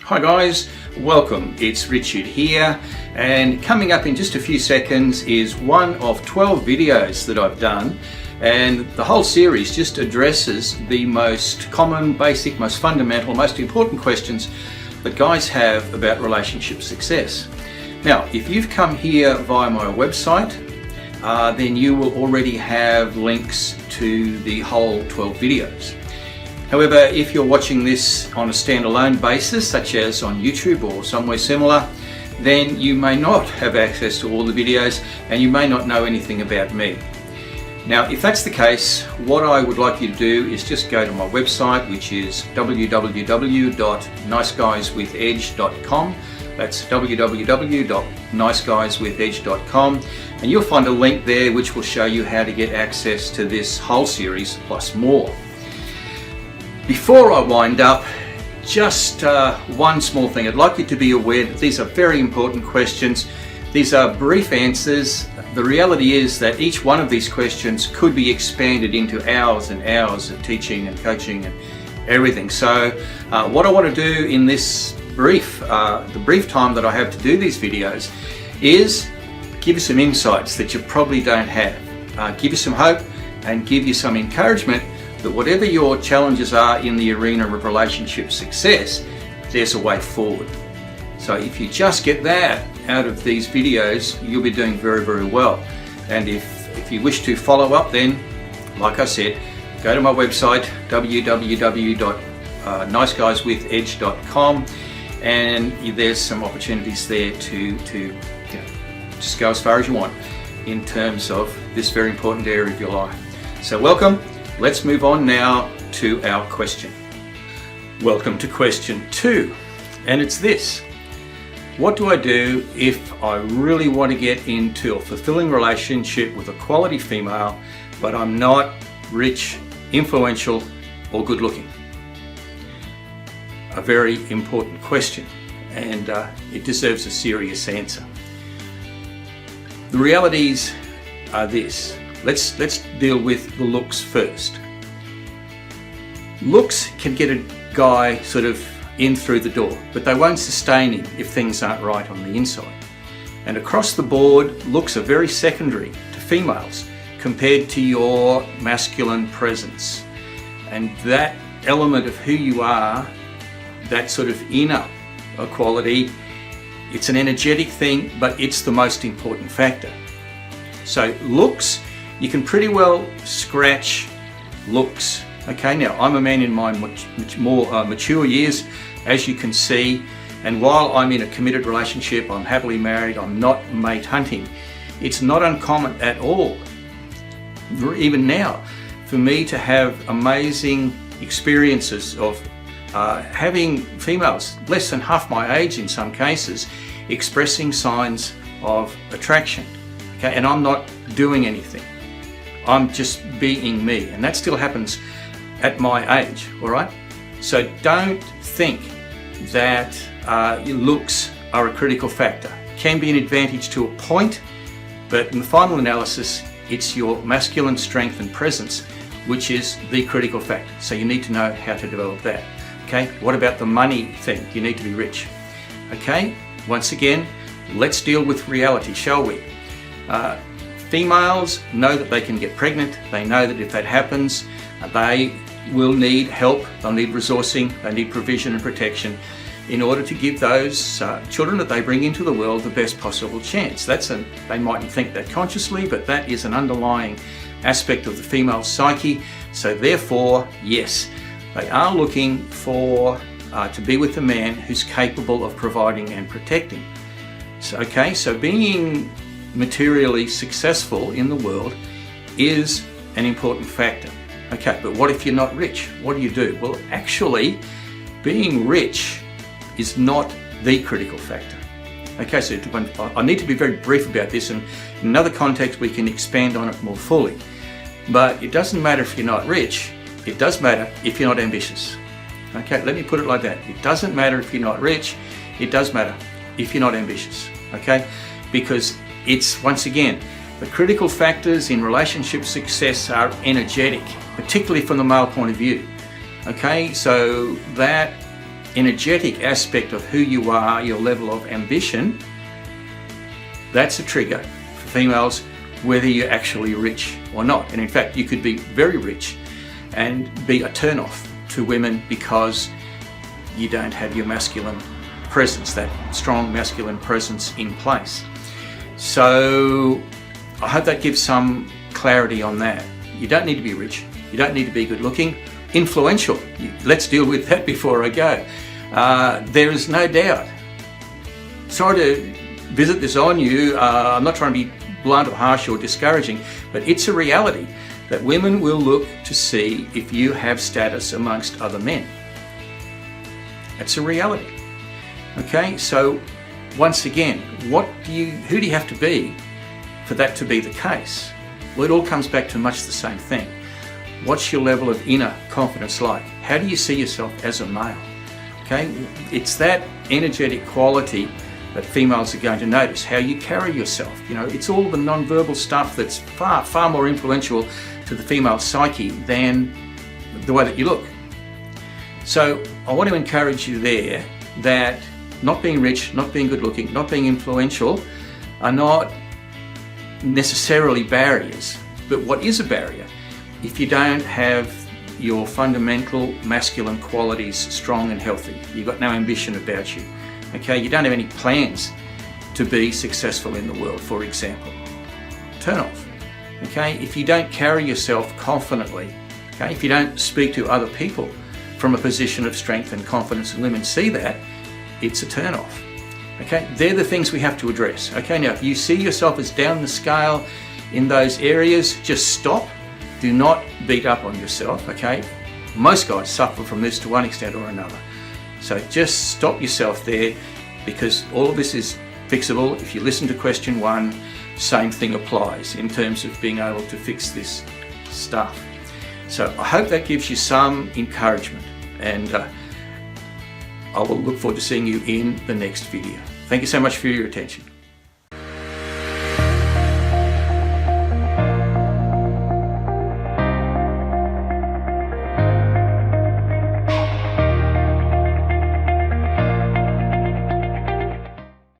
Hi guys, welcome. It's Richard here, and coming up in just a few seconds is one of 12 videos that I've done, and the whole series just addresses the most common, basic, most fundamental, most important questions that guys have about relationship success. Now, if you've come here via my website, then you will already have links to the whole 12 videos. However, if you're watching this on a standalone basis, such as on YouTube or somewhere similar, then you may not have access to all the videos and you may not know anything about me. Now, if that's the case, what I would like you to do is just go to my website, which is www.niceguyswithedge.com. That's www.niceguyswithedge.com, and you'll find a link there which will show you how to get access to this whole series plus more. Before I wind up, just one small thing. I'd like you to be aware that these are very important questions. These are brief answers. The reality is that each one of these questions could be expanded into hours and hours of teaching and coaching and everything. So what I want to do in this the brief time that I have to do these videos is give you some insights that you probably don't have, give you some hope and give you some encouragement that whatever your challenges are in the arena of relationship success, there's a way forward. So if you just get that out of these videos, you'll be doing very, very well. And if you wish to follow up, then, like I said, go to my website, www.niceguyswithedge.com, and there's some opportunities there to just go as far as you want in terms of this very important area of your life. So welcome. Let's move on now to our question. Welcome to question 2, and it's this. What do I do if I really want to get into a fulfilling relationship with a quality female, but I'm not rich, influential, or good looking? A very important question, and it deserves a serious answer. The realities are this. Let's deal with the looks first. Looks can get a guy sort of in through the door, but they won't sustain him if things aren't right on the inside. And across the board, looks are very secondary to females compared to your masculine presence. And that element of who you are, that sort of inner quality, it's an energetic thing, but it's the most important factor. So looks, you can pretty well scratch looks. Okay, now I'm a man in my much more mature years, as you can see, and while I'm in a committed relationship, I'm happily married, I'm not mate hunting, it's not uncommon at all, even now, for me to have amazing experiences of having females less than half my age in some cases expressing signs of attraction. Okay, and I'm not doing anything. I'm just being me, and that still happens at my age, all right? So don't think that your looks are a critical factor. Can be an advantage to a point, but in the final analysis, it's your masculine strength and presence which is the critical factor. So you need to know how to develop that. Okay, what about the money thing? You need to be rich. Okay, once again, let's deal with reality, shall we? Females know that they can get pregnant. They know that if that happens, they will need help, they'll need resourcing, they need provision and protection in order to give those children that they bring into the world the best possible chance. They mightn't think that consciously, but that is an underlying aspect of the female psyche. So therefore, yes, they are looking for to be with a man who's capable of providing and protecting. So, okay, so being materially successful in the world is an important factor. Okay, but what if you're not rich? What do you do? Well, actually, being rich is not the critical factor. Okay, so I need to be very brief about this, and in another context we can expand on it more fully. But it doesn't matter if you're not rich, it does matter if you're not ambitious. Okay, let me put it like that. It doesn't matter if you're not rich, it does matter if you're not ambitious. Okay, because it's, once again, the critical factors in relationship success are energetic, particularly from the male point of view. Okay, so that energetic aspect of who you are, your level of ambition, that's a trigger for females, whether you're actually rich or not. And in fact, you could be very rich and be a turn-off to women because you don't have your masculine presence, that strong masculine presence in place. So I hope that gives some clarity on that. You don't need to be rich, you don't need to be good looking, influential. Let's deal with that before I go. There is no doubt. Sorry to visit this on you, I'm not trying to be blunt or harsh or discouraging, but it's a reality that women will look to see if you have status amongst other men. It's a reality. Okay, so once again, who do you have to be for that to be the case? Well, it all comes back to much the same thing. What's your level of inner confidence like? How do you see yourself as a male? Okay, it's that energetic quality that females are going to notice, how you carry yourself. You know, it's all the non-verbal stuff that's far, far more influential to the female psyche than the way that you look. So I want to encourage you there that not being rich, not being good looking, not being influential are not necessarily barriers. But what is a barrier? If you don't have your fundamental masculine qualities strong and healthy, you've got no ambition about you, okay, you don't have any plans to be successful in the world, for example, turn off. Okay, if you don't carry yourself confidently, okay, if you don't speak to other people from a position of strength and confidence and women see that, it's a turn off. Okay, they're the things we have to address. Okay, now if you see yourself as down the scale in those areas, just stop. Do not beat up on yourself, okay? Most guys suffer from this to one extent or another. So just stop yourself there, because all of this is fixable. If you listen to question 1, same thing applies in terms of being able to fix this stuff. So I hope that gives you some encouragement, and I will look forward to seeing you in the next video. Thank you so much for your attention.